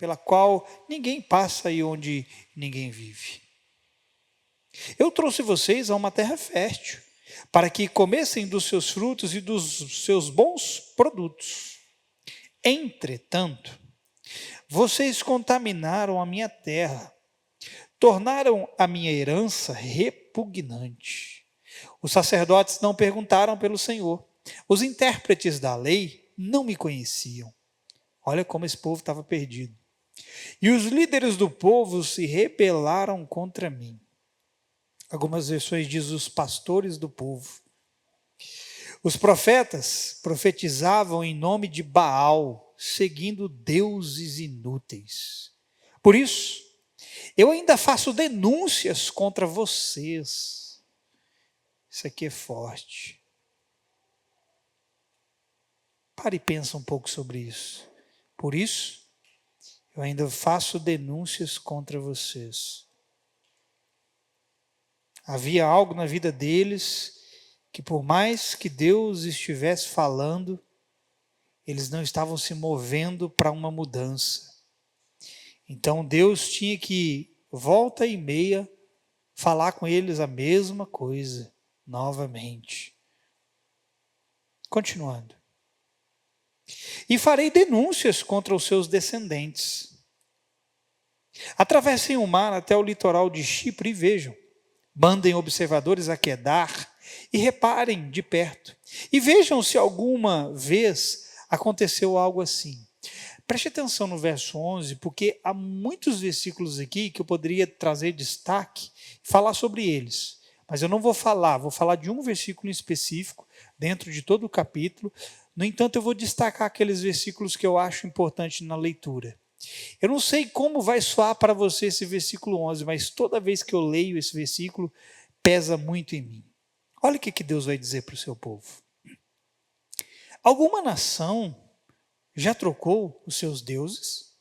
pela qual ninguém passa e onde ninguém vive. Eu trouxe vocês a uma terra fértil, para que comessem dos seus frutos e dos seus bons produtos. Entretanto, vocês contaminaram a minha terra, tornaram a minha herança repugnante. Os sacerdotes não perguntaram pelo Senhor. Os intérpretes da lei não me conheciam. Olha como esse povo estava perdido. E os líderes do povo se rebelaram contra mim. Algumas versões dizem os pastores do povo. Os profetas profetizavam em nome de Baal, seguindo deuses inúteis. Por isso, eu ainda faço denúncias contra vocês. Isso aqui é forte. Pare e pensa um pouco sobre isso. Por isso, eu ainda faço denúncias contra vocês. Havia algo na vida deles que, por mais que Deus estivesse falando, eles não estavam se movendo para uma mudança. Então Deus tinha que, volta e meia, falar com eles a mesma coisa, novamente. Continuando. E farei denúncias contra os seus descendentes. Atravessem o mar até o litoral de Chipre e vejam. Mandem observadores a Quedar e reparem de perto. E vejam se alguma vez aconteceu algo assim. Preste atenção no verso 11, porque há muitos versículos aqui que eu poderia trazer destaque e falar sobre eles. Mas eu não vou falar de um versículo em específico, dentro de todo o capítulo. No entanto, eu vou destacar aqueles versículos que eu acho importante na leitura. Eu não sei como vai soar para você esse versículo 11, mas toda vez que eu leio esse versículo, pesa muito em mim. Olha o que Deus vai dizer para o seu povo. Alguma nação já trocou os seus deuses?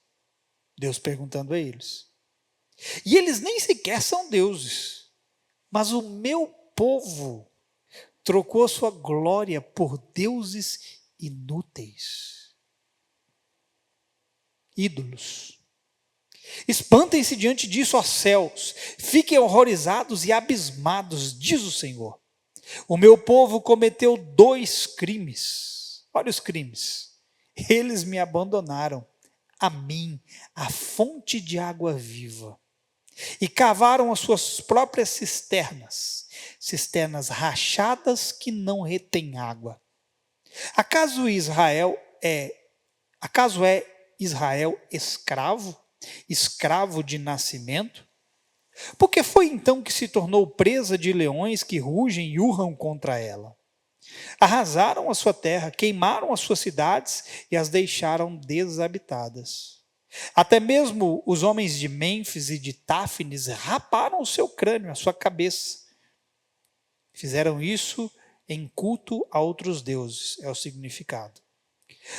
Deus perguntando a eles. E eles nem sequer são deuses, mas o meu povo trocou a sua glória por deuses inúteis. Ídolos. Espantem-se diante disso, ó céus, fiquem horrorizados e abismados, diz o Senhor. O meu povo cometeu 2 crimes. Olha os crimes. Eles me abandonaram, a mim, a fonte de água viva, e cavaram as suas próprias cisternas rachadas que não retêm água. Acaso é Israel escravo de nascimento? Porque foi então que se tornou presa de leões que rugem e urram contra ela. Arrasaram a sua terra, queimaram as suas cidades e as deixaram desabitadas. Até mesmo os homens de Mênfis e de Táfnis raparam o seu crânio, a sua cabeça. Fizeram isso em culto a outros deuses, é o significado.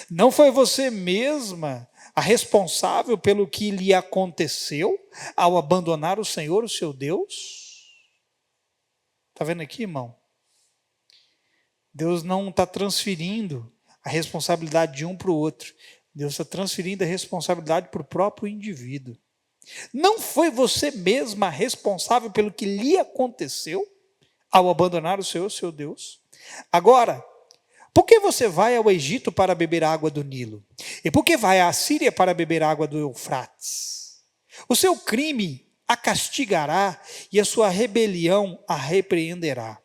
Não foi você mesma a responsável pelo que lhe aconteceu ao abandonar o Senhor, o seu Deus? Está vendo aqui, irmão? Deus não está transferindo a responsabilidade de um para o outro. Deus está transferindo a responsabilidade para o próprio indivíduo. Não foi você mesma responsável pelo que lhe aconteceu ao abandonar o Senhor, seu Deus? Agora, por que você vai ao Egito para beber água do Nilo? E por que vai à Síria para beber água do Eufrates? O seu crime a castigará e a sua rebelião a repreenderá.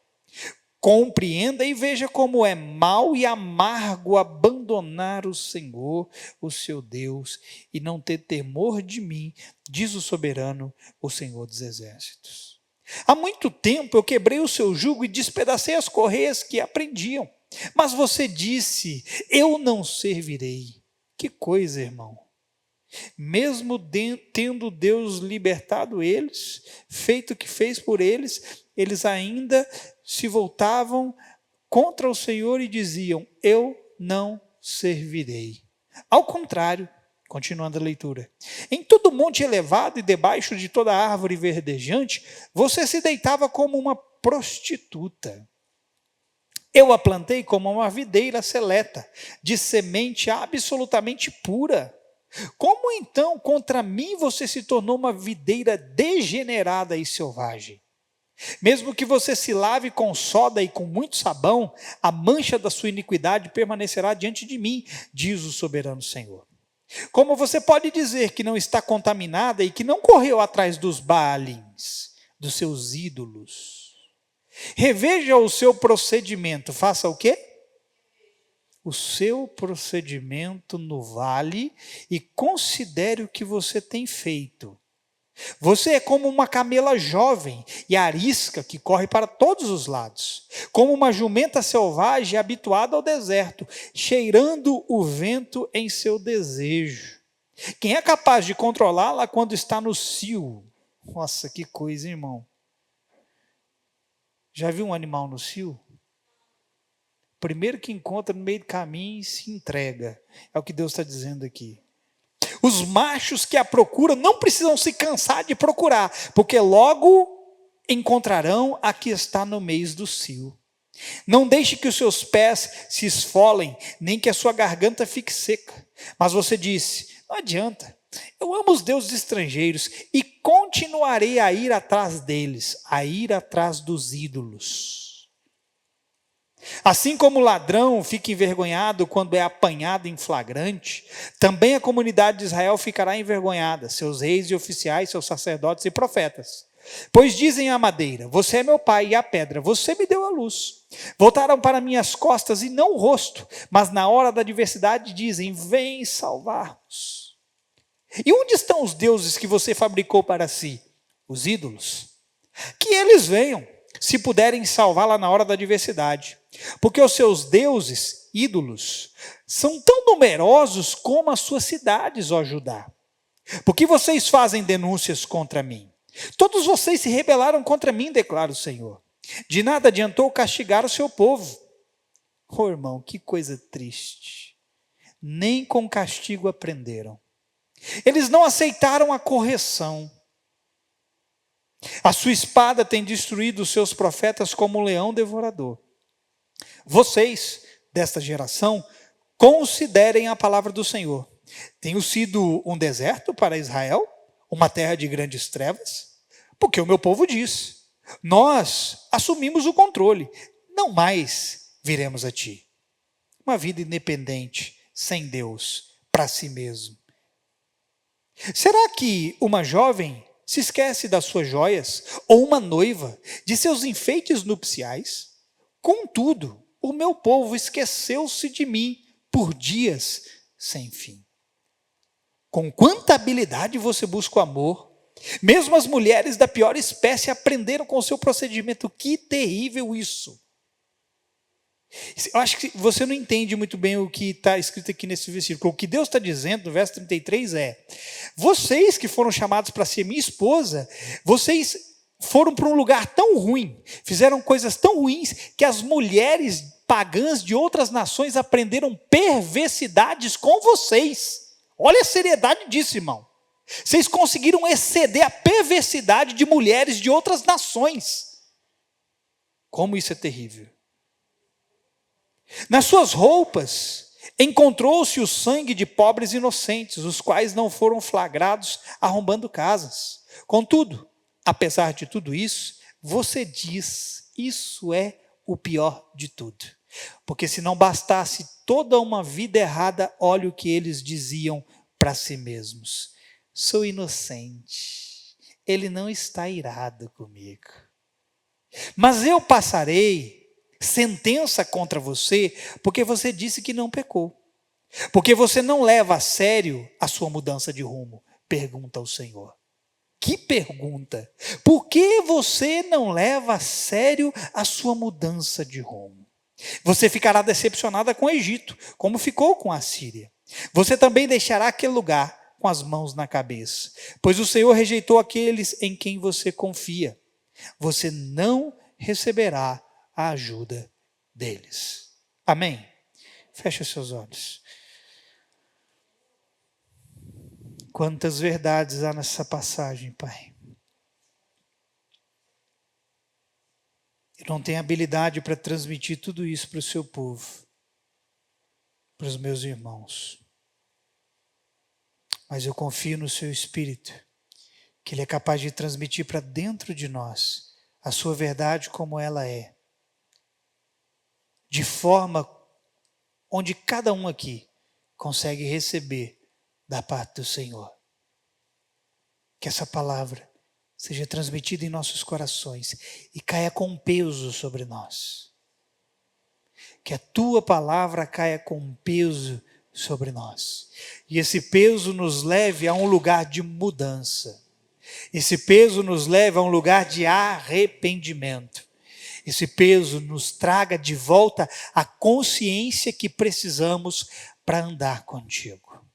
Compreenda e veja como é mau e amargo abandonar o Senhor, o seu Deus, e não ter temor de mim, diz o soberano, o Senhor dos exércitos. Há muito tempo eu quebrei o seu jugo e despedacei as correias que aprendiam. Mas você disse, eu não servirei. Que coisa, irmão. Mesmo tendo Deus libertado eles, feito o que fez por eles, eles ainda se voltavam contra o Senhor e diziam, eu não servirei. Ao contrário, continuando a leitura, em todo monte elevado e debaixo de toda árvore verdejante, você se deitava como uma prostituta. Eu a plantei como uma videira seleta, de semente absolutamente pura. Como então contra mim você se tornou uma videira degenerada e selvagem? Mesmo que você se lave com soda e com muito sabão, a mancha da sua iniquidade permanecerá diante de mim, diz o soberano Senhor. Como você pode dizer que não está contaminada e que não correu atrás dos Baalins, dos seus ídolos? Reveja o seu procedimento. Faça o quê? O seu procedimento no vale e considere o que você tem feito. Você é como uma camela jovem e arisca que corre para todos os lados, como uma jumenta selvagem habituada ao deserto, cheirando o vento em seu desejo. Quem é capaz de controlá-la quando está no cio? Nossa, que coisa, irmão. Já viu um animal no cio? Primeiro que encontra no meio do caminho e se entrega. É o que Deus está dizendo aqui. Os machos que a procuram não precisam se cansar de procurar, porque logo encontrarão a que está no meio do cio. Não deixe que os seus pés se esfolem, nem que a sua garganta fique seca. Mas você disse, não adianta, eu amo os deuses estrangeiros e continuarei a ir atrás deles, a ir atrás dos ídolos. Assim como o ladrão fica envergonhado quando é apanhado em flagrante, também a comunidade de Israel ficará envergonhada, seus reis e oficiais, seus sacerdotes e profetas. Pois dizem à madeira, você é meu pai, e à pedra, você me deu a luz. Voltaram para minhas costas e não o rosto, mas na hora da adversidade dizem, vem salvar-nos. E onde estão os deuses que você fabricou para si? Os ídolos. Que eles venham, se puderem salvá-la na hora da adversidade. Porque os seus deuses, ídolos, são tão numerosos como as suas cidades, ó Judá. Porque vocês fazem denúncias contra mim? Todos vocês se rebelaram contra mim, declara o Senhor. De nada adiantou castigar o seu povo. Oh, irmão, que coisa triste. Nem com castigo aprenderam. Eles não aceitaram a correção. A sua espada tem destruído os seus profetas como um leão devorador. Vocês, desta geração, considerem a palavra do Senhor. Tenho sido um deserto para Israel, uma terra de grandes trevas? Porque o meu povo diz, nós assumimos o controle, não mais viremos a ti. Uma vida independente, sem Deus, para si mesmo. Será que uma jovem se esquece das suas joias, ou uma noiva de seus enfeites nupciais? Contudo, o meu povo esqueceu-se de mim por dias sem fim. Com quanta habilidade você busca o amor. Mesmo as mulheres da pior espécie aprenderam com o seu procedimento. Que terrível isso. Eu acho que você não entende muito bem o que está escrito aqui nesse versículo. O que Deus está dizendo no verso 33 é, vocês que foram chamados para ser minha esposa, vocês foram para um lugar tão ruim, fizeram coisas tão ruins, que as mulheres pagãs de outras nações aprenderam perversidades com vocês. Olha a seriedade disso, irmão. Vocês conseguiram exceder a perversidade de mulheres de outras nações. Como isso é terrível. Nas suas roupas encontrou-se o sangue de pobres inocentes, os quais não foram flagrados arrombando casas. Contudo, apesar de tudo isso, você diz, isso é o pior de tudo. Porque se não bastasse toda uma vida errada, olha o que eles diziam para si mesmos. Sou inocente, ele não está irado comigo. Mas eu passarei sentença contra você, porque você disse que não pecou. Porque você não leva a sério a sua mudança de rumo, pergunta o Senhor. Que pergunta! Por que você não leva a sério a sua mudança de rumo? Você ficará decepcionada com o Egito, como ficou com a Síria. Você também deixará aquele lugar com as mãos na cabeça, pois o Senhor rejeitou aqueles em quem você confia. Você não receberá a ajuda deles. Amém? Feche seus olhos. Quantas verdades há nessa passagem, Pai. Eu não tenho habilidade para transmitir tudo isso para o seu povo, para os meus irmãos. mas eu confio no seu Espírito, que Ele é capaz de transmitir para dentro de nós a sua verdade como ela é, de forma onde cada um aqui consegue receber da parte do Senhor. Que essa palavra seja transmitida em nossos corações e caia com peso sobre nós. Que a tua palavra caia com peso sobre nós. E esse peso nos leve a um lugar de mudança. Esse peso nos leve a um lugar de arrependimento. Esse peso nos traga de volta a consciência que precisamos para andar contigo.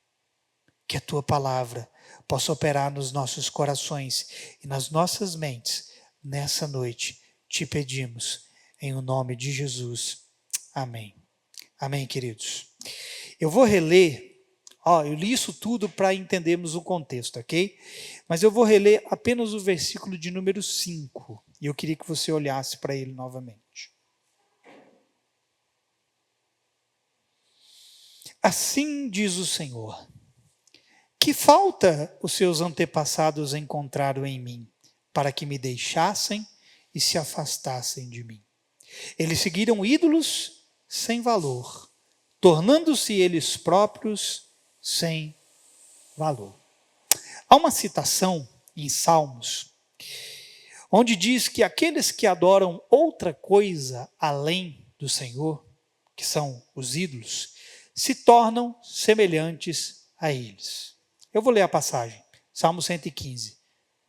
Que a tua palavra possa operar nos nossos corações e nas nossas mentes nessa noite. Te pedimos em o nome de Jesus. Amém. Amém, queridos. Eu vou reler, eu li isso tudo para entendermos o contexto, ok? Mas eu vou reler apenas o versículo de número 5. E eu queria que você olhasse para ele novamente. Assim diz o Senhor: que falta os seus antepassados encontraram em mim, para que me deixassem e se afastassem de mim. Eles seguiram ídolos sem valor, tornando-se eles próprios sem valor. Há uma citação em Salmos, onde diz que aqueles que adoram outra coisa além do Senhor, que são os ídolos, se tornam semelhantes a eles. Eu vou ler a passagem, Salmo 115,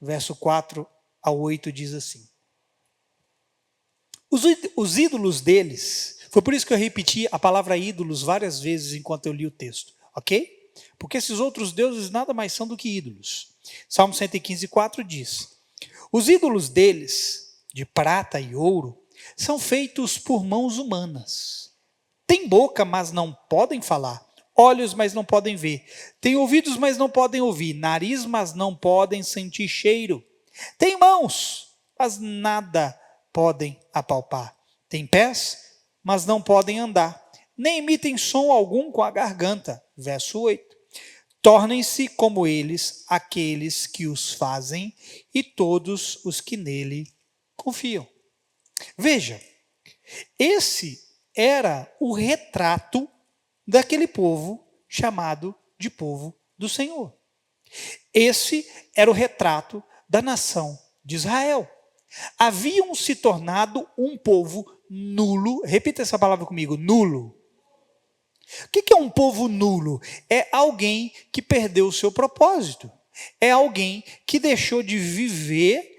verso 4 a 8 diz assim: os ídolos deles, foi por isso que eu repeti a palavra ídolos várias vezes enquanto eu li o texto, ok? Porque esses outros deuses nada mais são do que ídolos. Salmo 115, 4 diz: os ídolos deles, de prata e ouro, são feitos por mãos humanas. Têm boca, mas não podem falar. Olhos, mas não podem ver. Têm ouvidos, mas não podem ouvir. Nariz, mas não podem sentir cheiro. Têm mãos, mas nada podem apalpar. Têm pés, mas não podem andar. Nem emitem som algum com a garganta. Verso 8. Tornem-se como eles aqueles que os fazem e todos os que nele confiam. Veja, esse era o retrato daquele povo chamado de povo do Senhor. Esse era o retrato da nação de Israel. Haviam se tornado um povo nulo. Repita essa palavra comigo, nulo. O que é um povo nulo? É alguém que perdeu o seu propósito. É alguém que deixou de viver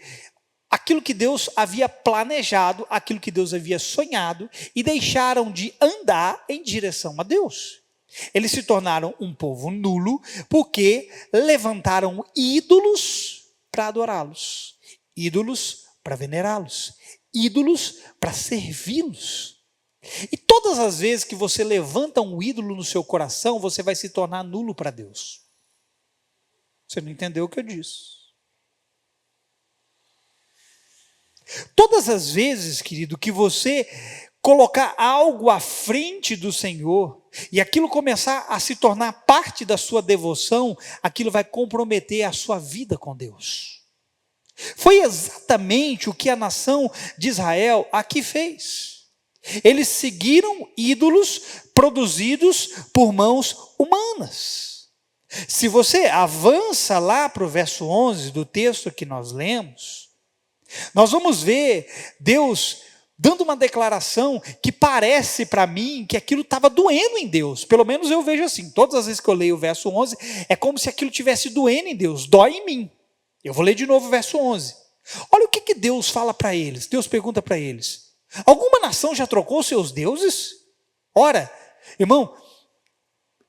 aquilo que Deus havia planejado, aquilo que Deus havia sonhado, e deixaram de andar em direção a Deus. Eles se tornaram um povo nulo porque levantaram ídolos para adorá-los, ídolos para venerá-los, ídolos para servi-los. E todas as vezes que você levanta um ídolo no seu coração, você vai se tornar nulo para Deus. Você não entendeu o que eu disse. Todas as vezes, querido, que você colocar algo à frente do Senhor e aquilo começar a se tornar parte da sua devoção, aquilo vai comprometer a sua vida com Deus. Foi exatamente o que a nação de Israel aqui fez. Eles seguiram ídolos produzidos por mãos humanas. Se você avança lá para o verso 11 do texto que nós lemos, nós vamos ver Deus dando uma declaração que parece para mim que aquilo estava doendo em Deus. Pelo menos eu vejo assim. Todas as vezes que eu leio o verso 11, é como se aquilo tivesse doendo em Deus. Dói em mim. Eu vou ler de novo o verso 11. Olha o que Deus fala para eles. Deus pergunta para eles: alguma nação já trocou seus deuses? Ora, irmão,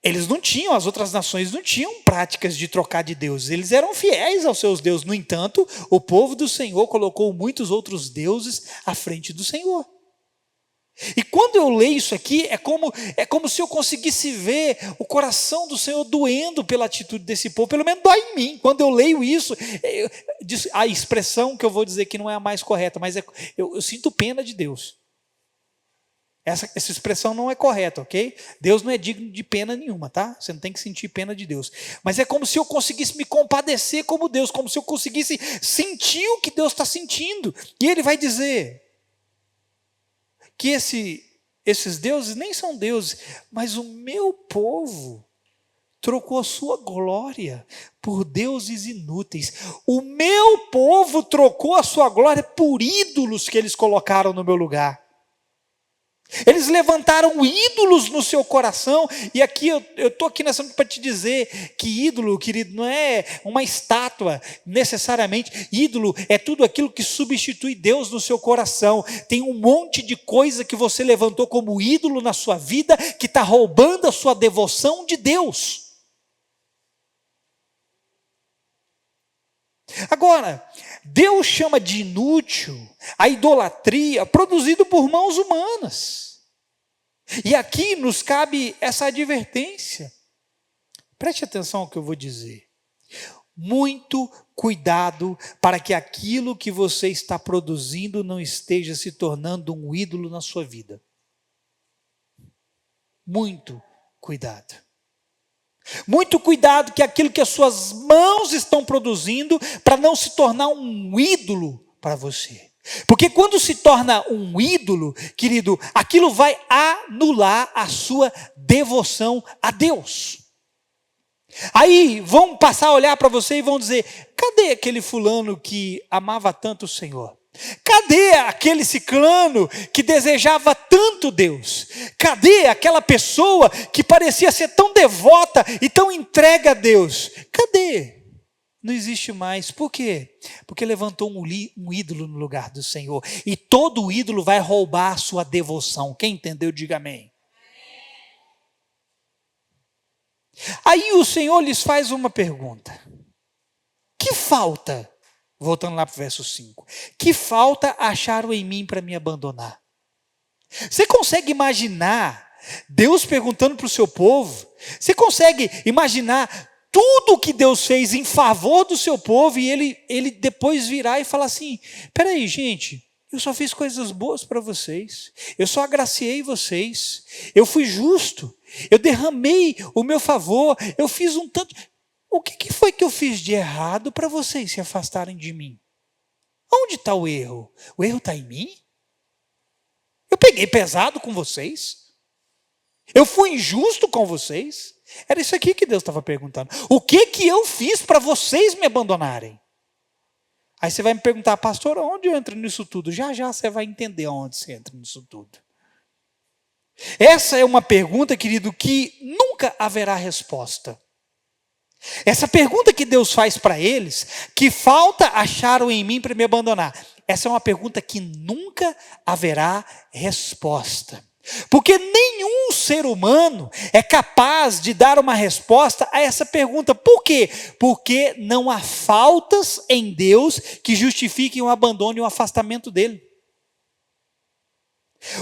eles não tinham, as outras nações não tinham práticas de trocar de deuses. Eles eram fiéis aos seus deuses. No entanto, o povo do Senhor colocou muitos outros deuses à frente do Senhor. E quando eu leio isso aqui, é como se eu conseguisse ver o coração do Senhor doendo pela atitude desse povo. Pelo menos dói em mim. Quando eu leio isso, a expressão que eu vou dizer que não é a mais correta, mas eu sinto pena de Deus. Essa expressão não é correta, ok? Deus não é digno de pena nenhuma, tá? Você não tem que sentir pena de Deus. Mas é como se eu conseguisse me compadecer como Deus, como se eu conseguisse sentir o que Deus está sentindo. E ele vai dizer que esses deuses nem são deuses, mas o meu povo trocou a sua glória por deuses inúteis. O meu povo trocou a sua glória por ídolos que eles colocaram no meu lugar. Eles levantaram ídolos no seu coração, e aqui eu estou aqui nessa para te dizer que ídolo, querido, não é uma estátua necessariamente. Ídolo é tudo aquilo que substitui Deus no seu coração. Tem um monte de coisa que você levantou como ídolo na sua vida, que está roubando a sua devoção de Deus. Agora, Deus chama de inútil a idolatria produzida por mãos humanas. E aqui nos cabe essa advertência. Preste atenção ao que eu vou dizer. Muito cuidado para que aquilo que você está produzindo não esteja se tornando um ídolo na sua vida. Muito cuidado. Muito cuidado que aquilo que as suas mãos estão produzindo para não se tornar um ídolo para você. Porque quando se torna um ídolo, querido, aquilo vai anular a sua devoção a Deus. Aí vão passar a olhar para você e vão dizer: cadê aquele fulano que amava tanto o Senhor? Cadê aquele ciclano que desejava tanto Deus? Cadê aquela pessoa que parecia ser tão devota e tão entregue a Deus? Cadê? Não existe mais. Por quê? Porque levantou um ídolo no lugar do Senhor. E todo ídolo vai roubar a sua devoção. Quem entendeu, diga amém. Aí o Senhor lhes faz uma pergunta. Que falta? Voltando lá para o verso 5. Que falta acharam em mim para me abandonar? Você consegue imaginar Deus perguntando para o seu povo? Você consegue imaginar tudo o que Deus fez em favor do seu povo e ele depois virar e falar assim: peraí, gente, eu só fiz coisas boas para vocês, eu só agraciei vocês, eu fui justo, eu derramei o meu favor, eu fiz um tanto... O que foi que eu fiz de errado para vocês se afastarem de mim? Onde está o erro? O erro está em mim? Eu peguei pesado com vocês? Eu fui injusto com vocês? Era isso aqui que Deus estava perguntando. O que eu fiz para vocês me abandonarem? Aí você vai me perguntar: pastor, onde eu entro nisso tudo? Já você vai entender onde você entra nisso tudo. Essa é uma pergunta, querido, que nunca haverá resposta. Essa pergunta que Deus faz para eles: que falta acharam em mim para me abandonar? Essa é uma pergunta que nunca haverá resposta. Porque nenhum ser humano é capaz de dar uma resposta a essa pergunta. Por quê? Porque não há faltas em Deus que justifiquem o abandono e o afastamento dele.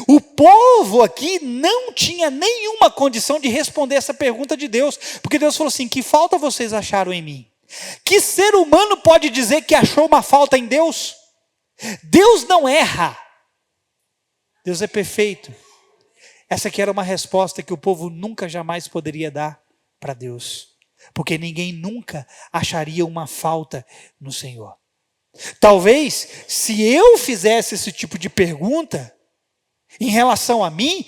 O povo aqui não tinha nenhuma condição de responder essa pergunta de Deus, porque Deus falou assim: que falta vocês acharam em mim? Que ser humano pode dizer que achou uma falta em Deus? Deus não erra, Deus é perfeito. Essa aqui era uma resposta que o povo nunca jamais poderia dar para Deus, porque ninguém nunca acharia uma falta no Senhor. Talvez, se eu fizesse esse tipo de pergunta em relação a mim,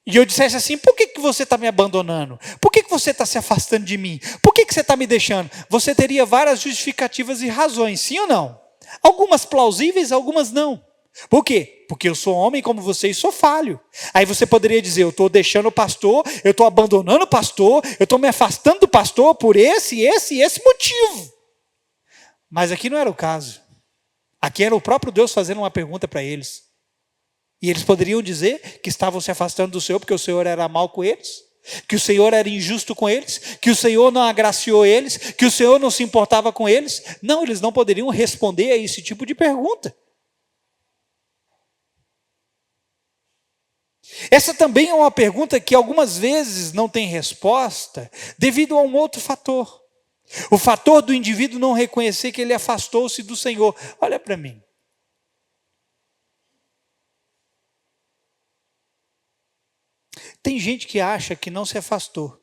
e eu dissesse assim: por que você está me abandonando? Por que você está se afastando de mim? Por que você está me deixando? Você teria várias justificativas e razões, sim ou não? Algumas plausíveis, algumas não. Por quê? Porque eu sou homem como você e sou falho. Aí você poderia dizer: eu estou deixando o pastor, eu estou abandonando o pastor, eu estou me afastando do pastor por esse motivo. Mas aqui não era o caso. Aqui era o próprio Deus fazendo uma pergunta para eles. E eles poderiam dizer que estavam se afastando do Senhor porque o Senhor era mau com eles, que o Senhor era injusto com eles, que o Senhor não agraciou eles, que o Senhor não se importava com eles. Não, eles não poderiam responder a esse tipo de pergunta. Essa também é uma pergunta que algumas vezes não tem resposta devido a um outro fator. O fator do indivíduo não reconhecer que ele afastou-se do Senhor. Olha para mim. Tem gente que acha que não se afastou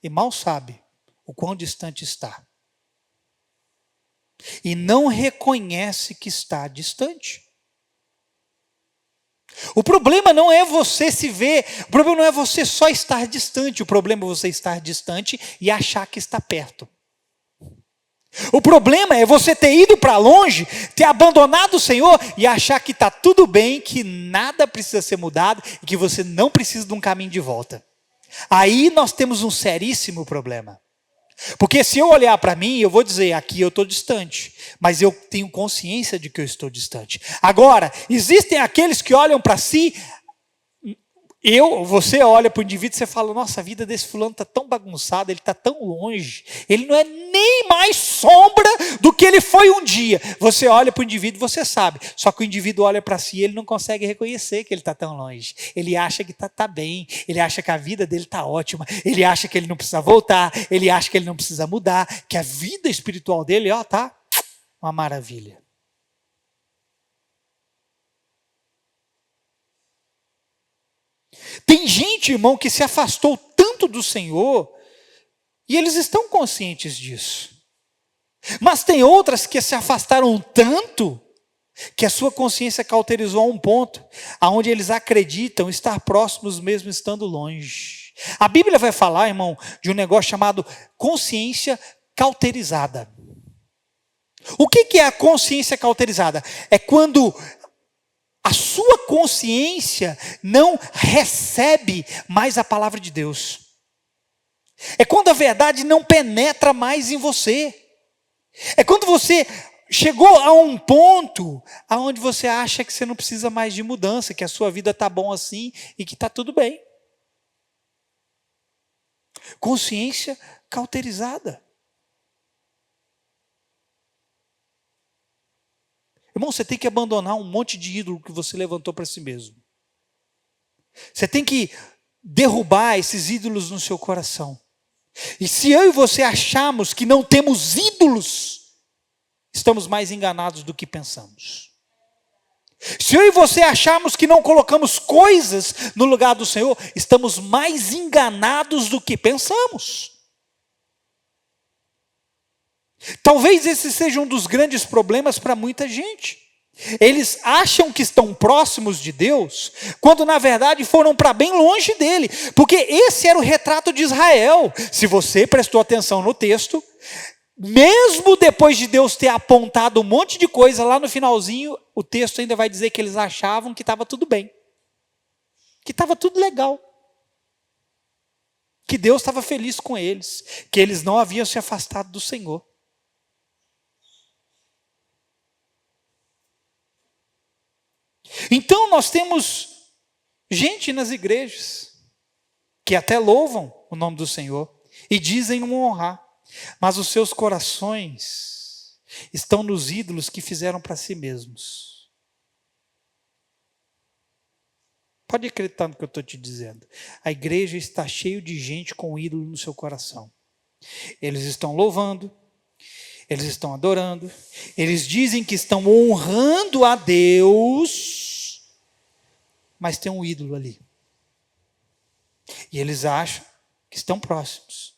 e mal sabe o quão distante está. E não reconhece que está distante. O problema não é você se ver, o problema não é você só estar distante, o problema é você estar distante e achar que está perto. O problema é você ter ido para longe, ter abandonado o Senhor e achar que está tudo bem, que nada precisa ser mudado e que você não precisa de um caminho de volta. Aí nós temos um seríssimo problema. Porque se eu olhar para mim, eu vou dizer, aqui eu estou distante, mas eu tenho consciência de que eu estou distante. Agora, existem aqueles que olham para si, você olha para o indivíduo e você fala, nossa, a vida desse fulano está tão bagunçada, ele está tão longe, ele não é nem mais sombra do que ele foi um dia. Você olha para o indivíduo e você sabe, só que o indivíduo olha para si e ele não consegue reconhecer que ele está tão longe. Ele acha que está bem, ele acha que a vida dele está ótima, ele acha que ele não precisa voltar, ele acha que ele não precisa mudar, que a vida espiritual dele está uma maravilha. Tem gente, irmão, que se afastou tanto do Senhor, e eles estão conscientes disso. Mas tem outras que se afastaram tanto, que a sua consciência cauterizou a um ponto, aonde eles acreditam estar próximos mesmo estando longe. A Bíblia vai falar, irmão, de um negócio chamado consciência cauterizada. O que é a consciência cauterizada? É quando a sua consciência não recebe mais a palavra de Deus. É quando a verdade não penetra mais em você. É quando você chegou a um ponto onde você acha que você não precisa mais de mudança, que a sua vida está bom assim e que está tudo bem. Consciência cauterizada. Irmão, você tem que abandonar um monte de ídolo que você levantou para si mesmo. Você tem que derrubar esses ídolos no seu coração. E se eu e você acharmos que não temos ídolos, estamos mais enganados do que pensamos. Se eu e você acharmos que não colocamos coisas no lugar do Senhor, estamos mais enganados do que pensamos. Talvez esse seja um dos grandes problemas para muita gente. Eles acham que estão próximos de Deus, quando na verdade foram para bem longe dele. Porque esse era o retrato de Israel. Se você prestou atenção no texto, mesmo depois de Deus ter apontado um monte de coisa, lá no finalzinho, o texto ainda vai dizer que eles achavam que estava tudo bem. Que estava tudo legal. Que Deus estava feliz com eles. Que eles não haviam se afastado do Senhor. Então nós temos gente nas igrejas que até louvam o nome do Senhor e dizem o honrar, mas os seus corações estão nos ídolos que fizeram para si mesmos. Pode acreditar no que eu estou te dizendo. A igreja está cheia de gente com ídolo no seu coração. Eles estão louvando, eles estão adorando, eles dizem que estão honrando a Deus, mas tem um ídolo ali. E eles acham que estão próximos.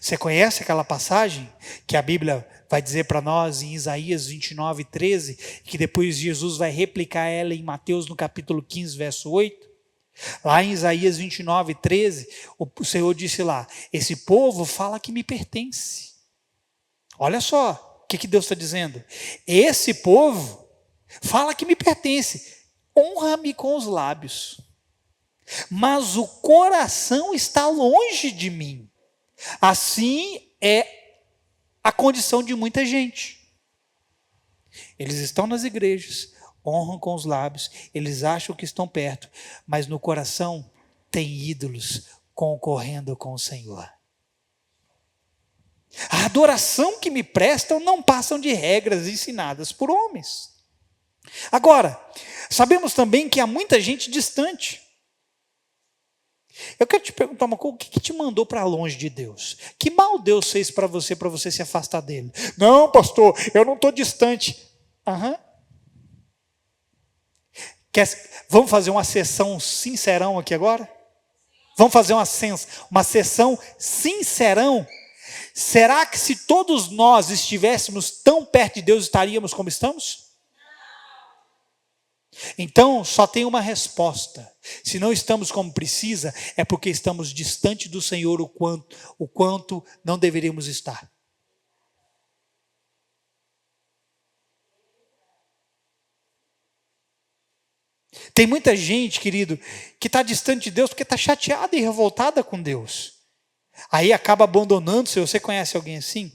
Você conhece aquela passagem que a Bíblia vai dizer para nós em Isaías 29, 13, que depois Jesus vai replicar ela em Mateus no capítulo 15, verso 8? Lá em Isaías 29, 13, o Senhor disse lá, esse povo fala que me pertence. Olha só, o que Deus está dizendo? Esse povo fala que me pertence, honra-me com os lábios, mas o coração está longe de mim. Assim é a condição de muita gente. Eles estão nas igrejas, honram com os lábios, eles acham que estão perto, mas no coração tem ídolos concorrendo com o Senhor. A adoração que me prestam não passam de regras ensinadas por homens. Agora, sabemos também que há muita gente distante. Eu quero te perguntar uma coisa, o que te mandou para longe de Deus? Que mal Deus fez para você se afastar dele? Não, pastor, eu não estou distante. Vamos fazer uma sessão sincerão aqui agora? Vamos fazer uma sessão sincerão. Será que se todos nós estivéssemos tão perto de Deus, estaríamos como estamos? Então, só tem uma resposta. Se não estamos como precisa, é porque estamos distante do Senhor o quanto não deveríamos estar. Tem muita gente, querido, que está distante de Deus porque está chateada e revoltada com Deus. Aí acaba abandonando-se. Você conhece alguém assim?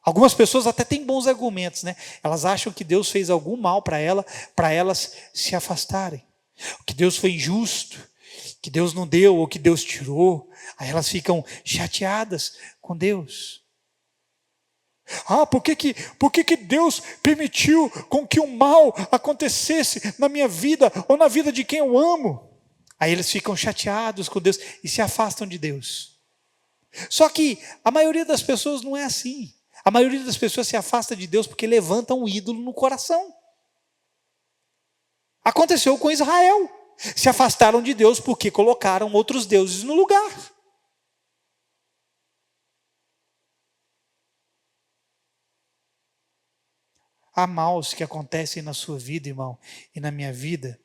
Algumas pessoas até têm bons argumentos, né? Elas acham que Deus fez algum mal para elas se afastarem. Que Deus foi injusto, que Deus não deu ou que Deus tirou. Aí elas ficam chateadas com Deus. Por que Deus permitiu com que o mal acontecesse na minha vida ou na vida de quem eu amo? Aí eles ficam chateados com Deus e se afastam de Deus. Só que a maioria das pessoas não é assim. A maioria das pessoas se afasta de Deus porque levantam um ídolo no coração. Aconteceu com Israel. Se afastaram de Deus porque colocaram outros deuses no lugar. Há maus que acontecem na sua vida, irmão, e na minha vida,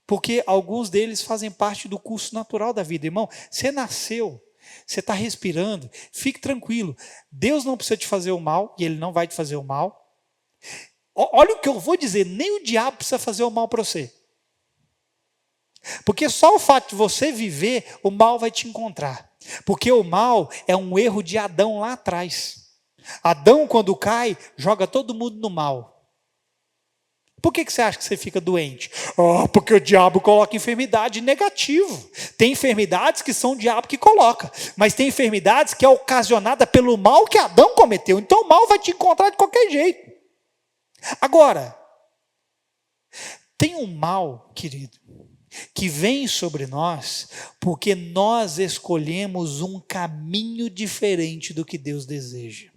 porque alguns deles fazem parte do curso natural da vida. Irmão, você nasceu, você está respirando, fique tranquilo. Deus não precisa te fazer o mal, e Ele não vai te fazer o mal. Olha o que eu vou dizer, nem o diabo precisa fazer o mal para você. Porque só o fato de você viver, o mal vai te encontrar. Porque o mal é um erro de Adão lá atrás. Adão, quando cai, joga todo mundo no mal. Por que você acha que você fica doente? Porque o diabo coloca enfermidade negativo. Tem enfermidades que são o diabo que coloca, mas tem enfermidades que é ocasionada pelo mal que Adão cometeu. Então o mal vai te encontrar de qualquer jeito. Agora, tem um mal, querido, que vem sobre nós porque nós escolhemos um caminho diferente do que Deus deseja.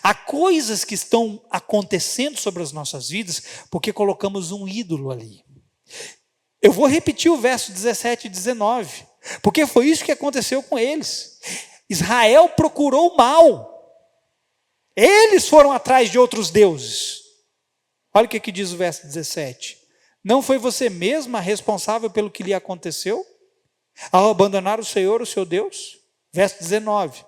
Há coisas que estão acontecendo sobre as nossas vidas porque colocamos um ídolo ali. Eu vou repetir o verso 17 e 19, porque foi isso que aconteceu com eles. Israel procurou o mal. Eles foram atrás de outros deuses. Olha o que diz o verso 17. Não foi você mesma responsável pelo que lhe aconteceu, ao abandonar o Senhor, o seu Deus? Verso 19.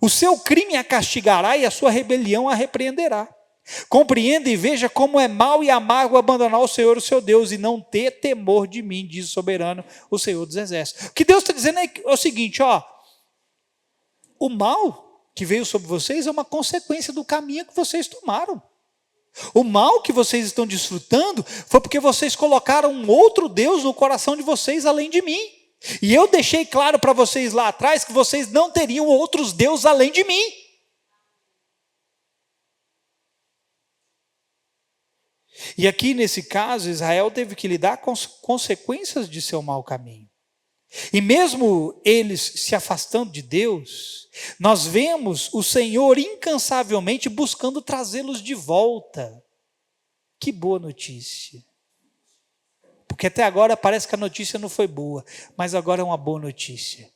O seu crime a castigará e a sua rebelião a repreenderá. Compreenda e veja como é mau e amargo abandonar o Senhor, o seu Deus, e não ter temor de mim, diz o soberano, o Senhor dos exércitos. O que Deus está dizendo é o seguinte, o mal que veio sobre vocês é uma consequência do caminho que vocês tomaram. O mal que vocês estão desfrutando foi porque vocês colocaram um outro Deus no coração de vocês além de mim. E eu deixei claro para vocês lá atrás que vocês não teriam outros deuses além de mim. E aqui nesse caso, Israel teve que lidar com as consequências de seu mau caminho. E mesmo eles se afastando de Deus, nós vemos o Senhor incansavelmente buscando trazê-los de volta. Que boa notícia. Porque até agora parece que a notícia não foi boa, mas agora é uma boa notícia.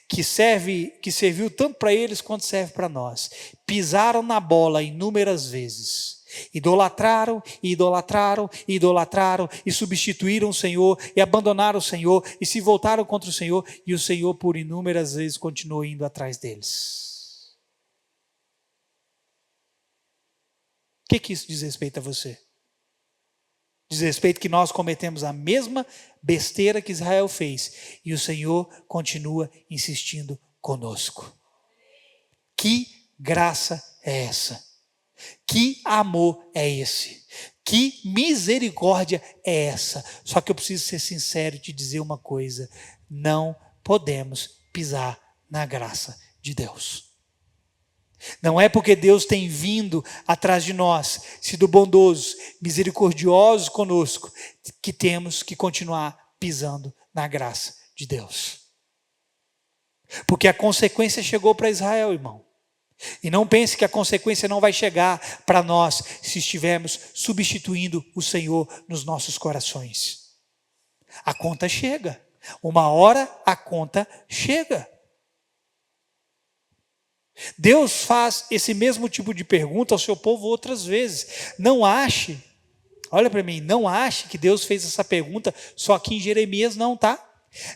Que serviu tanto para eles quanto serve para nós. Pisaram na bola inúmeras vezes. Idolatraram, e idolatraram, e idolatraram, e substituíram o Senhor, e abandonaram o Senhor, e se voltaram contra o Senhor, e o Senhor por inúmeras vezes continuou indo atrás deles. O que isso diz respeito a você? Diz respeito que nós cometemos a mesma besteira que Israel fez, e o Senhor continua insistindo conosco. Que graça é essa? Que amor é esse? Que misericórdia é essa? Só que eu preciso ser sincero e te dizer uma coisa: não podemos pisar na graça de Deus. Não é porque Deus tem vindo atrás de nós, sido bondoso, misericordioso conosco, que temos que continuar pisando na graça de Deus. Porque a consequência chegou para Israel, irmão. E não pense que a consequência não vai chegar para nós se estivermos substituindo o Senhor nos nossos corações. A conta chega. Uma hora a conta chega. Deus faz esse mesmo tipo de pergunta ao seu povo outras vezes. Não ache, olha para mim, não ache que Deus fez essa pergunta só aqui em Jeremias, não, tá?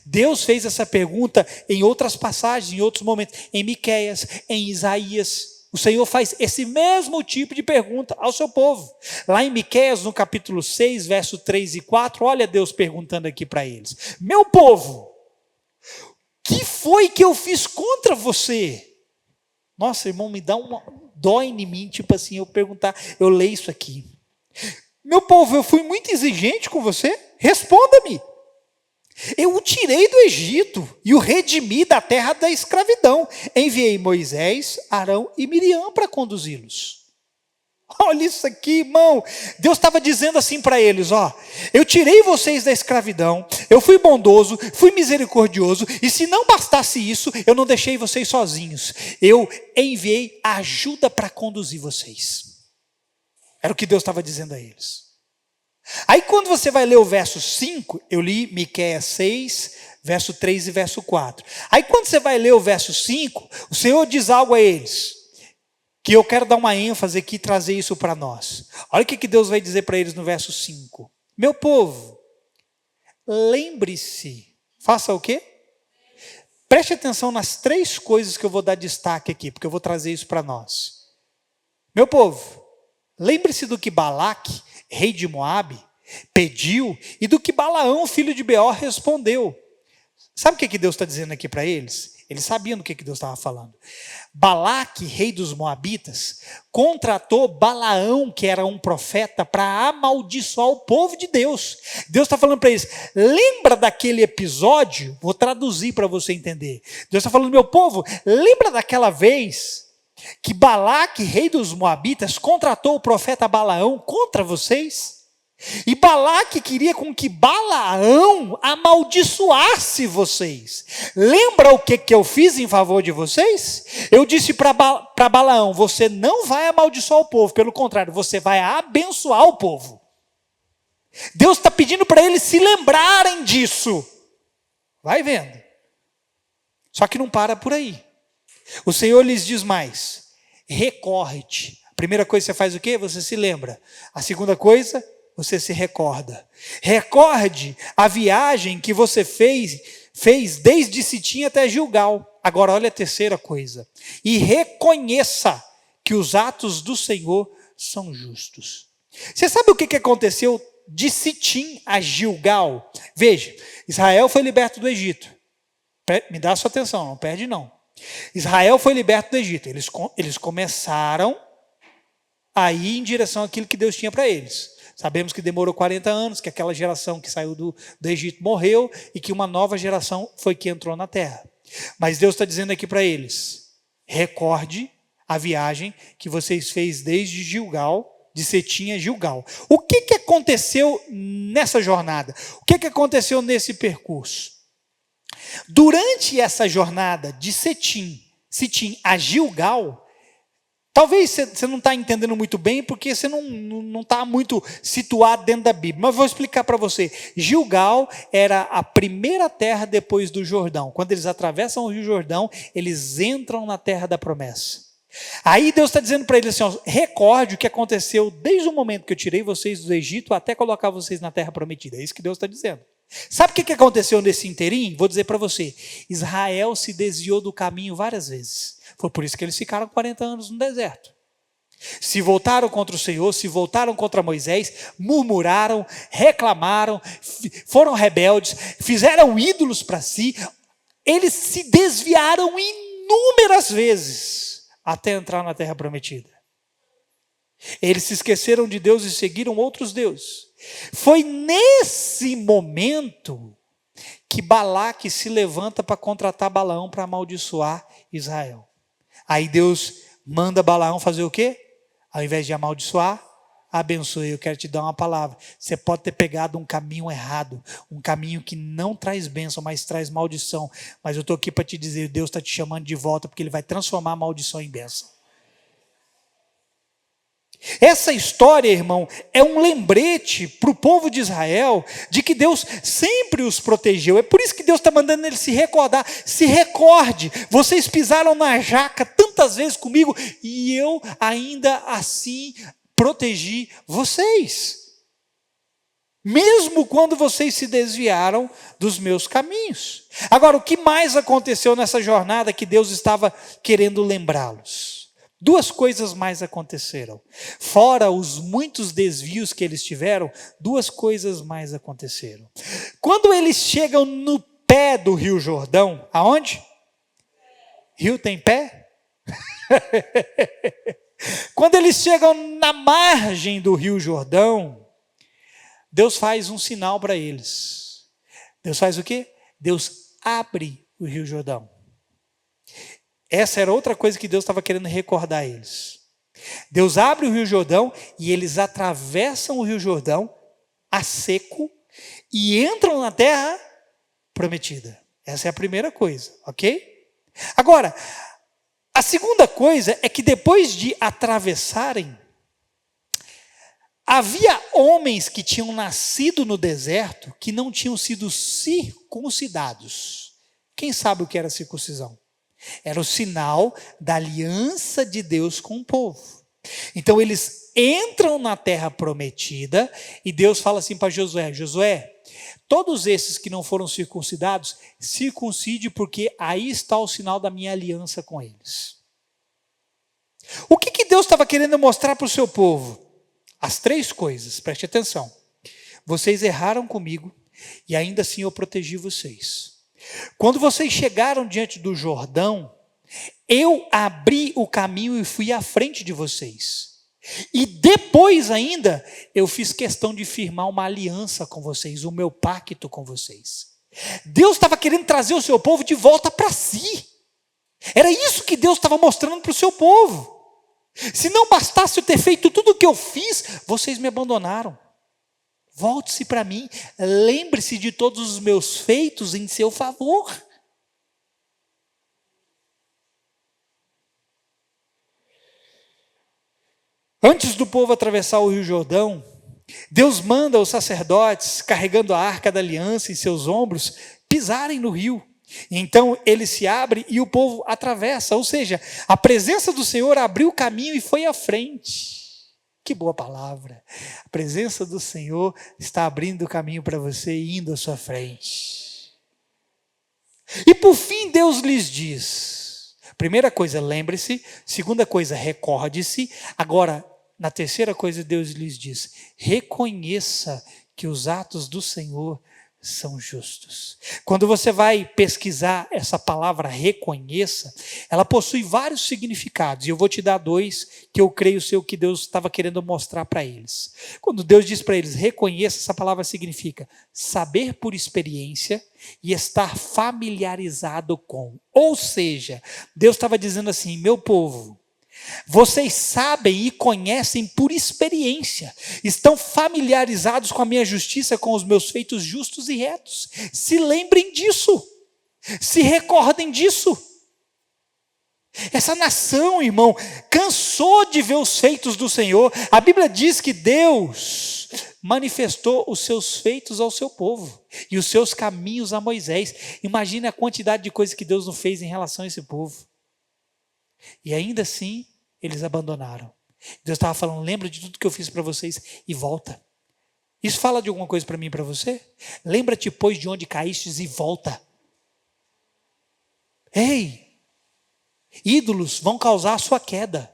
Deus fez essa pergunta em outras passagens, em outros momentos, em Miqueias, em Isaías. O Senhor faz esse mesmo tipo de pergunta ao seu povo. Lá em Miqueias, no capítulo 6, verso 3 e 4, olha Deus perguntando aqui para eles: meu povo, que foi que eu fiz contra você? Nossa, irmão, me dá uma dó em mim, tipo assim, eu perguntar, eu leio isso aqui. Meu povo, eu fui muito exigente com você? Responda-me. Eu o tirei do Egito e o redimi da terra da escravidão. Enviei Moisés, Arão e Miriam para conduzi-los. Olha isso aqui, irmão. Deus estava dizendo assim para eles, ó: eu tirei vocês da escravidão, eu fui bondoso, fui misericordioso, e se não bastasse isso, eu não deixei vocês sozinhos. Eu enviei ajuda para conduzir vocês. Era o que Deus estava dizendo a eles. Aí quando você vai ler o verso 5, eu li Miqueias 6, verso 3 e verso 4. Aí quando você vai ler o verso 5, o Senhor diz algo a eles, que eu quero dar uma ênfase aqui e trazer isso para nós. Olha o que Deus vai dizer para eles no verso 5. Meu povo, lembre-se, faça o quê? Preste atenção nas 3 coisas que eu vou dar destaque aqui, porque eu vou trazer isso para nós. Meu povo, lembre-se do que Balaque, rei de Moabe, pediu e do que Balaão, filho de Beor, respondeu. Sabe o que Deus está dizendo aqui para eles? Eles sabiam do que Deus estava falando. Balaque, rei dos Moabitas, contratou Balaão, que era um profeta, para amaldiçoar o povo de Deus. Deus está falando para eles, lembra daquele episódio? Vou traduzir para você entender. Deus está falando, meu povo, lembra daquela vez que Balaque, rei dos Moabitas, contratou o profeta Balaão contra vocês? E Balaque queria com que Balaão amaldiçoasse vocês. Lembra o que eu fiz em favor de vocês? Eu disse para Balaão, você não vai amaldiçoar o povo, pelo contrário, você vai abençoar o povo. Deus está pedindo para eles se lembrarem disso. Vai vendo. Só que não para por aí. O Senhor lhes diz mais: recorre-te. A primeira coisa que você faz o quê? Você se lembra. A segunda coisa, você se recorda. Recorde a viagem que você fez desde Sitim até Gilgal. Agora olha a terceira coisa. E reconheça que os atos do Senhor são justos. Você sabe o que aconteceu de Sitim a Gilgal? Veja, Israel foi liberto do Egito. Me dá a sua atenção, não perde não. Israel foi liberto do Egito. Eles começaram a ir em direção àquilo que Deus tinha para eles. Sabemos que demorou 40 anos, que aquela geração que saiu do Egito morreu e que uma nova geração foi que entrou na terra. Mas Deus está dizendo aqui para eles: recorde a viagem que vocês fez desde Gilgal, de Sitim a Gilgal. O que aconteceu nessa jornada? O que aconteceu nesse percurso? Durante essa jornada de Sitim a Gilgal, talvez você não está entendendo muito bem, porque você não está muito situado dentro da Bíblia. Mas vou explicar para você. Gilgal era a primeira terra depois do Jordão. Quando eles atravessam o Rio Jordão, eles entram na terra da promessa. Aí Deus está dizendo para eles assim, ó, recorde o que aconteceu desde o momento que eu tirei vocês do Egito até colocar vocês na terra prometida. É isso que Deus está dizendo. Sabe o que aconteceu nesse inteirinho? Vou dizer para você. Israel se desviou do caminho várias vezes. Foi por isso que eles ficaram 40 anos no deserto. Se voltaram contra o Senhor, se voltaram contra Moisés, murmuraram, reclamaram, foram rebeldes, fizeram ídolos para si. Eles se desviaram inúmeras vezes até entrar na terra prometida. Eles se esqueceram de Deus e seguiram outros deuses. Foi nesse momento que Balaque se levanta para contratar Balaão para amaldiçoar Israel. Aí Deus manda Balaão fazer o quê? Ao invés de amaldiçoar, abençoe. Eu quero te dar uma palavra. Você pode ter pegado um caminho errado, um caminho que não traz bênção, mas traz maldição. Mas eu estou aqui para te dizer, Deus está te chamando de volta, porque Ele vai transformar a maldição em bênção. Essa história, irmão, é um lembrete para o povo de Israel de que Deus sempre os protegeu. É por isso que Deus está mandando eles se recordar. Se recorde, vocês pisaram na jaca tantas vezes comigo e eu ainda assim protegi vocês. Mesmo quando vocês se desviaram dos meus caminhos. Agora, o que mais aconteceu nessa jornada que Deus estava querendo lembrá-los? Duas coisas mais aconteceram. Fora os muitos desvios que eles tiveram, duas coisas mais aconteceram. Quando eles chegam no pé do Rio Jordão, aonde? Rio tem pé? Quando eles chegam na margem do Rio Jordão, Deus faz um sinal para eles. Deus faz o quê? Deus abre o Rio Jordão. Essa era outra coisa que Deus estava querendo recordar a eles. Deus abre o Rio Jordão e eles atravessam o Rio Jordão a seco e entram na terra prometida. Essa é a primeira coisa, ok? Agora, a segunda coisa é que depois de atravessarem, havia homens que tinham nascido no deserto que não tinham sido circuncidados. Quem sabe o que era circuncisão? Era o sinal da aliança de Deus com o povo. Então eles entram na terra prometida e Deus fala assim para Josué: Josué, todos esses que não foram circuncidados, circuncide, porque aí está o sinal da minha aliança com eles. O que Deus estava querendo mostrar para o seu povo? As três coisas, preste atenção. Vocês erraram comigo e ainda assim eu protegi vocês. Quando vocês chegaram diante do Jordão, eu abri o caminho e fui à frente de vocês. E depois ainda, eu fiz questão de firmar uma aliança com vocês, o meu pacto com vocês. Deus estava querendo trazer o seu povo de volta para si. Era isso que Deus estava mostrando para o seu povo. Se não bastasse eu ter feito tudo o que eu fiz, vocês me abandonaram. Volte-se para mim, lembre-se de todos os meus feitos em seu favor. Antes do povo atravessar o Rio Jordão, Deus manda os sacerdotes, carregando a arca da aliança em seus ombros, pisarem no rio. Então ele se abre e o povo atravessa, ou seja, a presença do Senhor abriu o caminho e foi à frente. Que boa palavra. A presença do Senhor está abrindo o caminho para você e indo à sua frente. E por fim Deus lhes diz, primeira coisa, lembre-se. Segunda coisa, recorde-se. Agora, na terceira coisa, Deus lhes diz, reconheça que os atos do Senhor são justos. Quando você vai pesquisar essa palavra reconheça, ela possui vários significados, e eu vou te dar dois que eu creio ser o que Deus estava querendo mostrar para eles. Quando Deus diz para eles reconheça, essa palavra significa saber por experiência e estar familiarizado com. Ou seja, Deus estava dizendo assim, meu povo, vocês sabem e conhecem por experiência, estão familiarizados com a minha justiça, com os meus feitos justos e retos. Se lembrem disso, se recordem disso. Essa nação, irmão, cansou de ver os feitos do Senhor. A Bíblia diz que Deus manifestou os seus feitos ao seu povo e os seus caminhos a Moisés. Imagine a quantidade de coisas que Deus não fez em relação a esse povo. E ainda assim, eles abandonaram. Deus estava falando, lembra de tudo que eu fiz para vocês e volta. Isso fala de alguma coisa para mim e para você? Lembra-te, pois, de onde caístes e volta. Ei, ídolos vão causar a sua queda.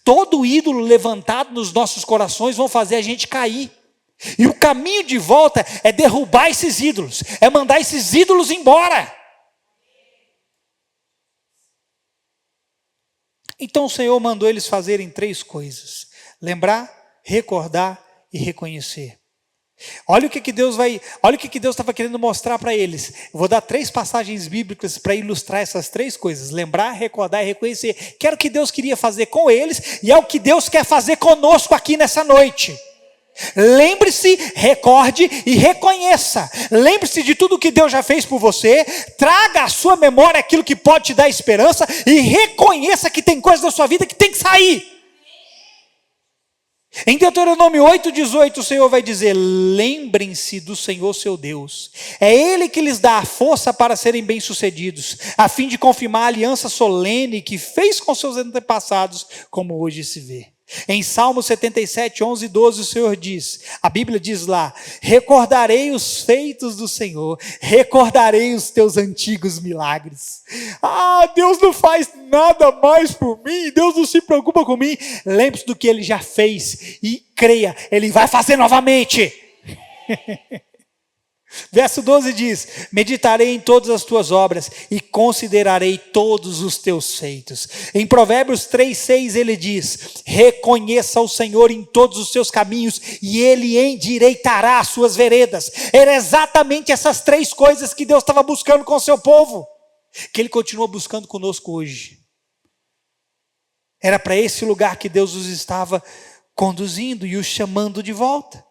Todo ídolo levantado nos nossos corações vão fazer a gente cair. E o caminho de volta é derrubar esses ídolos, é mandar esses ídolos embora. Então o Senhor mandou eles fazerem três coisas: lembrar, recordar e reconhecer. Olha o que Deus estava querendo mostrar para eles. Eu vou dar 3 passagens bíblicas para ilustrar essas 3 coisas: lembrar, recordar e reconhecer. Que era o que Deus queria fazer com eles e é o que Deus quer fazer conosco aqui nessa noite. Lembre-se, recorde e reconheça. Lembre-se de tudo que Deus já fez por você. Traga à sua memória aquilo que pode te dar esperança e reconheça que tem coisas da sua vida que tem que sair. Em Deuteronômio 8,18, o Senhor vai dizer: lembrem-se do Senhor seu Deus, é Ele que lhes dá a força para serem bem-sucedidos, a fim de confirmar a aliança solene que fez com seus antepassados, como hoje se vê. Em Salmo 77, 11 e 12, o Senhor diz, a Bíblia diz lá: recordarei os feitos do Senhor, recordarei os teus antigos milagres. Deus não faz nada mais por mim, Deus não se preocupa com mim. Lembre-se do que Ele já fez e creia, Ele vai fazer novamente. Verso 12 diz: meditarei em todas as tuas obras e considerarei todos os teus feitos. Em Provérbios 3,6 ele diz: reconheça o Senhor em todos os seus caminhos e Ele endireitará as suas veredas. Era exatamente essas três coisas que Deus estava buscando com o seu povo, que Ele continua buscando conosco hoje. Era para esse lugar que Deus os estava conduzindo e os chamando de volta.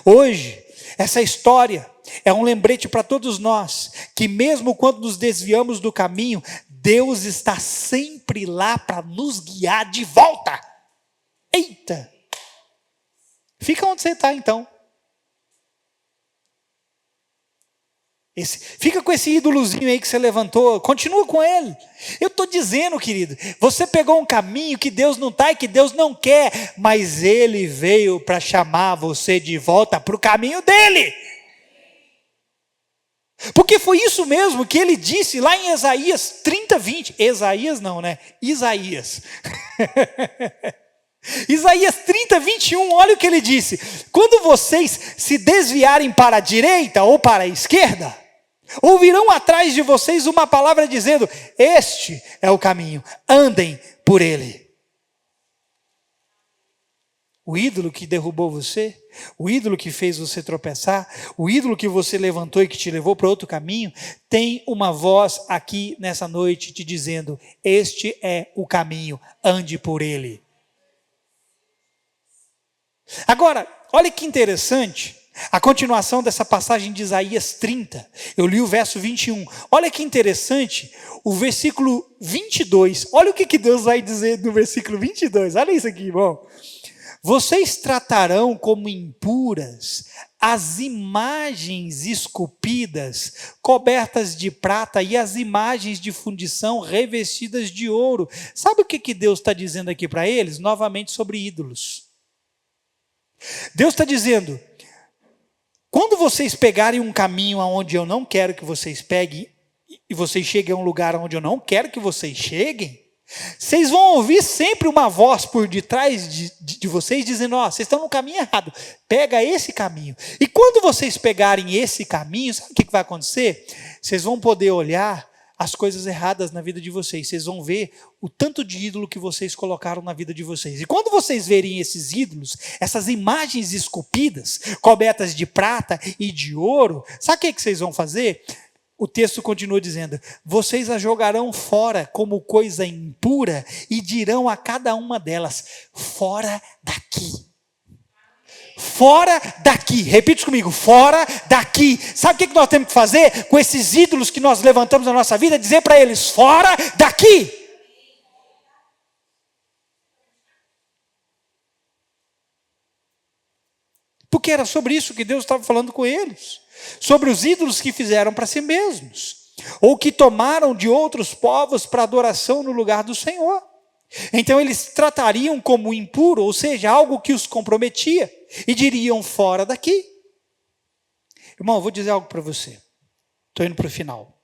Hoje, essa história é um lembrete para todos nós, que mesmo quando nos desviamos do caminho, Deus está sempre lá para nos guiar de volta. Eita! Fica onde você está então. Fica com esse ídolozinho aí que você levantou, continua com ele. Eu estou dizendo, querido, você pegou um caminho que Deus não está e que Deus não quer, mas Ele veio para chamar você de volta para o caminho dEle. Porque foi isso mesmo que Ele disse lá em Isaías 30, 20. Isaías não, né? Isaías. Isaías 30, 21, olha o que Ele disse: quando vocês se desviarem para a direita ou para a esquerda, ouvirão atrás de vocês uma palavra dizendo: este é o caminho, andem por ele. O ídolo que derrubou você, o ídolo que fez você tropeçar, o ídolo que você levantou e que te levou para outro caminho, tem uma voz aqui nessa noite te dizendo: este é o caminho, ande por ele. Agora, olha que interessante, a continuação dessa passagem de Isaías 30, eu li o verso 21, olha que interessante, o versículo 22, olha o que Deus vai dizer no versículo 22, olha isso aqui, irmão. Vocês tratarão como impuras as imagens esculpidas, cobertas de prata, e as imagens de fundição revestidas de ouro. Sabe o que Deus está dizendo aqui para eles? Novamente sobre ídolos. Deus está dizendo: quando vocês pegarem um caminho aonde eu não quero que vocês peguem, e vocês cheguem a um lugar onde eu não quero que vocês cheguem, vocês vão ouvir sempre uma voz por detrás de vocês dizendo: vocês estão no caminho errado, pega esse caminho. E quando vocês pegarem esse caminho, sabe o que vai acontecer? Vocês vão poder olhar as coisas erradas na vida de vocês, vocês vão ver o tanto de ídolo que vocês colocaram na vida de vocês. E quando vocês verem esses ídolos, essas imagens esculpidas, cobertas de prata e de ouro, sabe o que vocês vão fazer? O texto continua dizendo: vocês a jogarão fora como coisa impura e dirão a cada uma delas: fora daqui. Fora daqui, repite comigo: fora daqui. Sabe o que nós temos que fazer com esses ídolos que nós levantamos na nossa vida? Dizer para eles: fora daqui. Porque era sobre isso que Deus estava falando com eles, sobre os ídolos que fizeram para si mesmos, ou que tomaram de outros povos para adoração no lugar do Senhor. Então eles tratariam como impuro, ou seja, algo que os comprometia, e diriam: fora daqui. Irmão, eu vou dizer algo para você, estou indo para o final.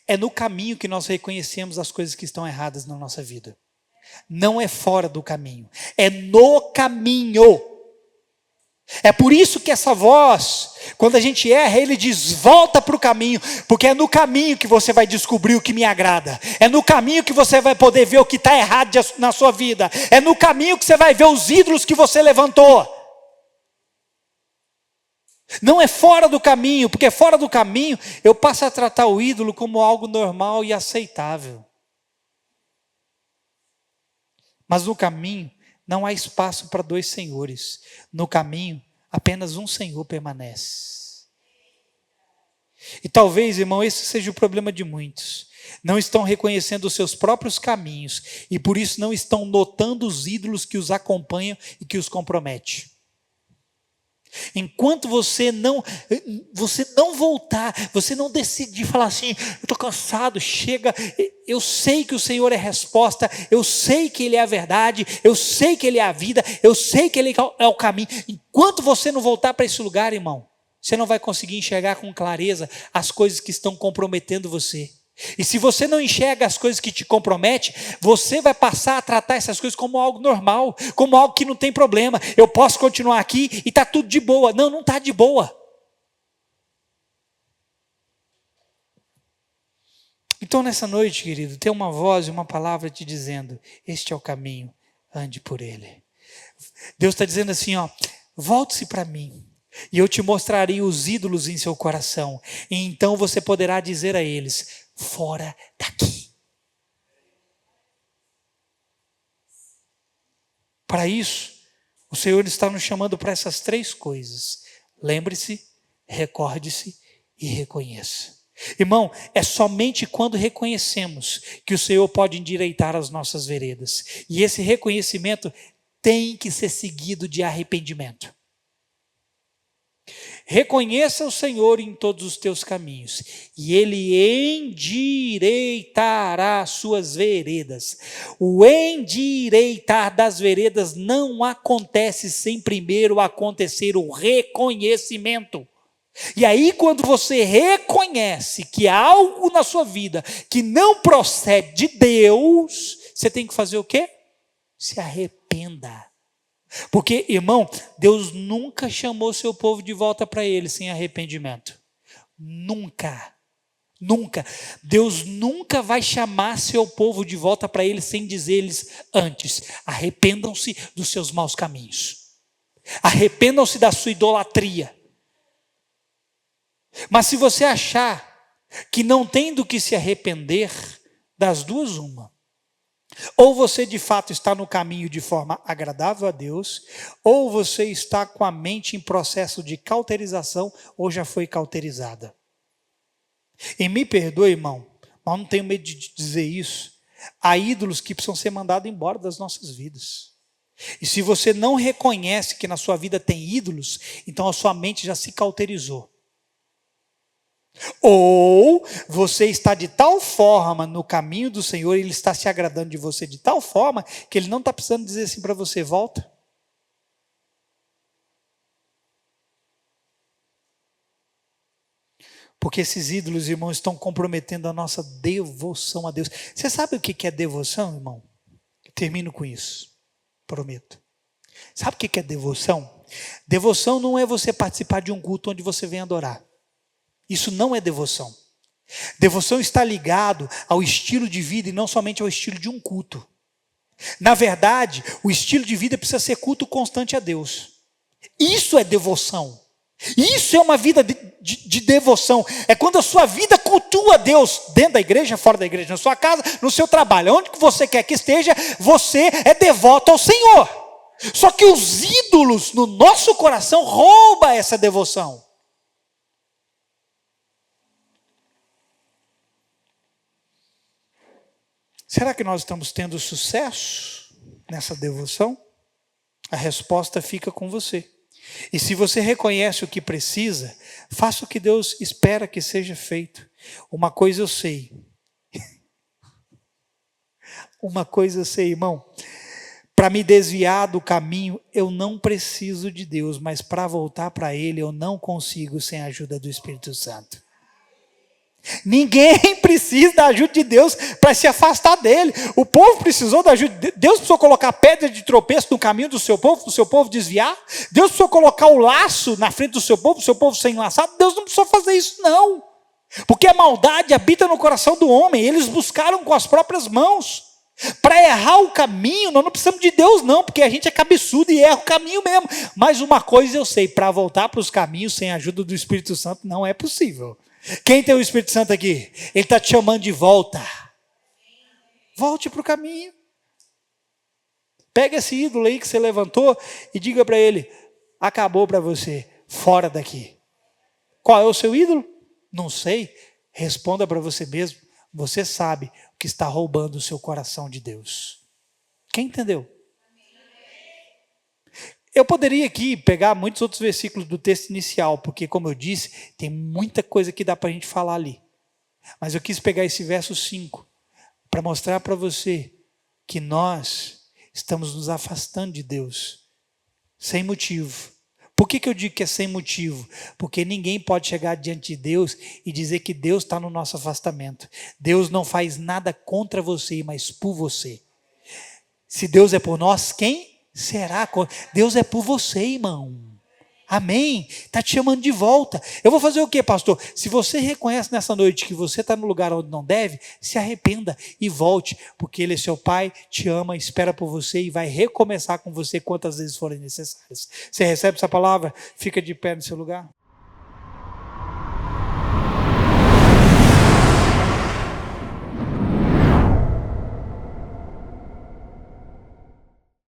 É no caminho que nós reconhecemos as coisas que estão erradas na nossa vida. Não é fora do caminho, é no caminho. É por isso que essa voz, quando a gente erra, ele diz: volta para o caminho, porque é no caminho que você vai descobrir o que me agrada, é no caminho que você vai poder ver o que está errado na sua vida, é no caminho que você vai ver os ídolos que você levantou. Não é fora do caminho, porque fora do caminho eu passo a tratar o ídolo como algo normal e aceitável. Mas no caminho não há espaço para dois senhores. No caminho, apenas um Senhor permanece. E talvez, irmão, esse seja o problema de muitos. Não estão reconhecendo os seus próprios caminhos e por isso não estão notando os ídolos que os acompanham e que os comprometem. Enquanto você não voltar, você não decidir falar assim, eu estou cansado, chega, eu sei que o Senhor é a resposta, eu sei que Ele é a verdade, eu sei que Ele é a vida, eu sei que Ele é o caminho. Enquanto você não voltar para esse lugar, irmão, você não vai conseguir enxergar com clareza as coisas que estão comprometendo você. E se você não enxerga as coisas que te comprometem, você vai passar a tratar essas coisas como algo normal, como algo que não tem problema. Eu posso continuar aqui e está tudo de boa. Não, não está de boa. Então nessa noite, querido, tem uma voz e uma palavra te dizendo, este é o caminho, ande por ele. Deus está dizendo assim, volte-se para mim. E eu te mostrarei os ídolos em seu coração. E então você poderá dizer a eles, fora daqui. Para isso, o Senhor está nos chamando para essas 3 coisas. Lembre-se, recorde-se e reconheça. Irmão, é somente quando reconhecemos que o Senhor pode endireitar as nossas veredas. E esse reconhecimento tem que ser seguido de arrependimento. Reconheça o Senhor em todos os teus caminhos, e Ele endireitará as suas veredas. O endireitar das veredas não acontece sem primeiro acontecer o reconhecimento. E aí, quando você reconhece que há algo na sua vida que não procede de Deus, você tem que fazer o quê? Se arrependa. Porque, irmão, Deus nunca chamou seu povo de volta para Ele sem arrependimento. Nunca. Nunca. Deus nunca vai chamar seu povo de volta para Ele sem dizer-lhes antes, arrependam-se dos seus maus caminhos. Arrependam-se da sua idolatria. Mas se você achar que não tem do que se arrepender, das duas uma. Ou você de fato está no caminho de forma agradável a Deus, ou você está com a mente em processo de cauterização, ou já foi cauterizada. E me perdoe, irmão, mas não tenho medo de dizer isso. Há ídolos que precisam ser mandados embora das nossas vidas. E se você não reconhece que na sua vida tem ídolos, então a sua mente já se cauterizou. Ou você está de tal forma no caminho do Senhor, Ele está se agradando de você de tal forma, que Ele não está precisando dizer assim para você, volta. Porque esses ídolos, irmãos, estão comprometendo a nossa devoção a Deus. Você sabe o que é devoção, irmão? Eu termino com isso, prometo. Sabe o que é devoção? Devoção não é você participar de um culto onde você vem adorar. Isso não é devoção. Devoção está ligado ao estilo de vida e não somente ao estilo de um culto. Na verdade, o estilo de vida precisa ser culto constante a Deus. Isso é devoção. Isso é uma vida de devoção. É quando a sua vida cultua a Deus, dentro da igreja, fora da igreja, na sua casa, no seu trabalho, onde que você quer que esteja, você é devoto ao Senhor. Só que os ídolos no nosso coração roubam essa devoção. Será que nós estamos tendo sucesso nessa devoção? A resposta fica com você. E se você reconhece o que precisa, faça o que Deus espera que seja feito. Uma coisa eu sei. Uma coisa eu sei, irmão. Para me desviar do caminho, eu não preciso de Deus, mas para voltar para Ele, eu não consigo sem a ajuda do Espírito Santo. Ninguém precisa da ajuda de Deus para se afastar dele. O povo precisou da ajuda de Deus. Deus precisou colocar pedra de tropeço no caminho do seu povo desviar. Deus precisou colocar o laço na frente do seu povo ser enlaçado. Deus não precisou fazer isso, não. Porque a maldade habita no coração do homem. Eles buscaram com as próprias mãos. Para errar o caminho, nós não precisamos de Deus, não, porque a gente é cabeçudo e erra o caminho mesmo. Mas uma coisa eu sei: para voltar para os caminhos sem a ajuda do Espírito Santo não é possível. Quem tem o Espírito Santo aqui? Ele está te chamando de volta. Volte para o caminho. Pega esse ídolo aí que você levantou e diga para ele: acabou para você, fora daqui. Qual é o seu ídolo? Não sei. Responda para você mesmo: você sabe o que está roubando o seu coração de Deus. Quem entendeu? Eu poderia aqui pegar muitos outros versículos do texto inicial, porque, como eu disse, tem muita coisa que dá para a gente falar ali. Mas eu quis pegar esse verso 5 para mostrar para você que nós estamos nos afastando de Deus sem motivo. Por que eu digo que é sem motivo? Porque ninguém pode chegar diante de Deus e dizer que Deus está no nosso afastamento. Deus não faz nada contra você, mas por você. Se Deus é por nós, quem será? Deus é por você, irmão. Amém? Está te chamando de volta. Eu vou fazer o quê, pastor? Se você reconhece nessa noite que você está no lugar onde não deve, se arrependa e volte, porque Ele é seu Pai, te ama, espera por você e vai recomeçar com você quantas vezes forem necessárias. Você recebe essa palavra? Fica de pé no seu lugar.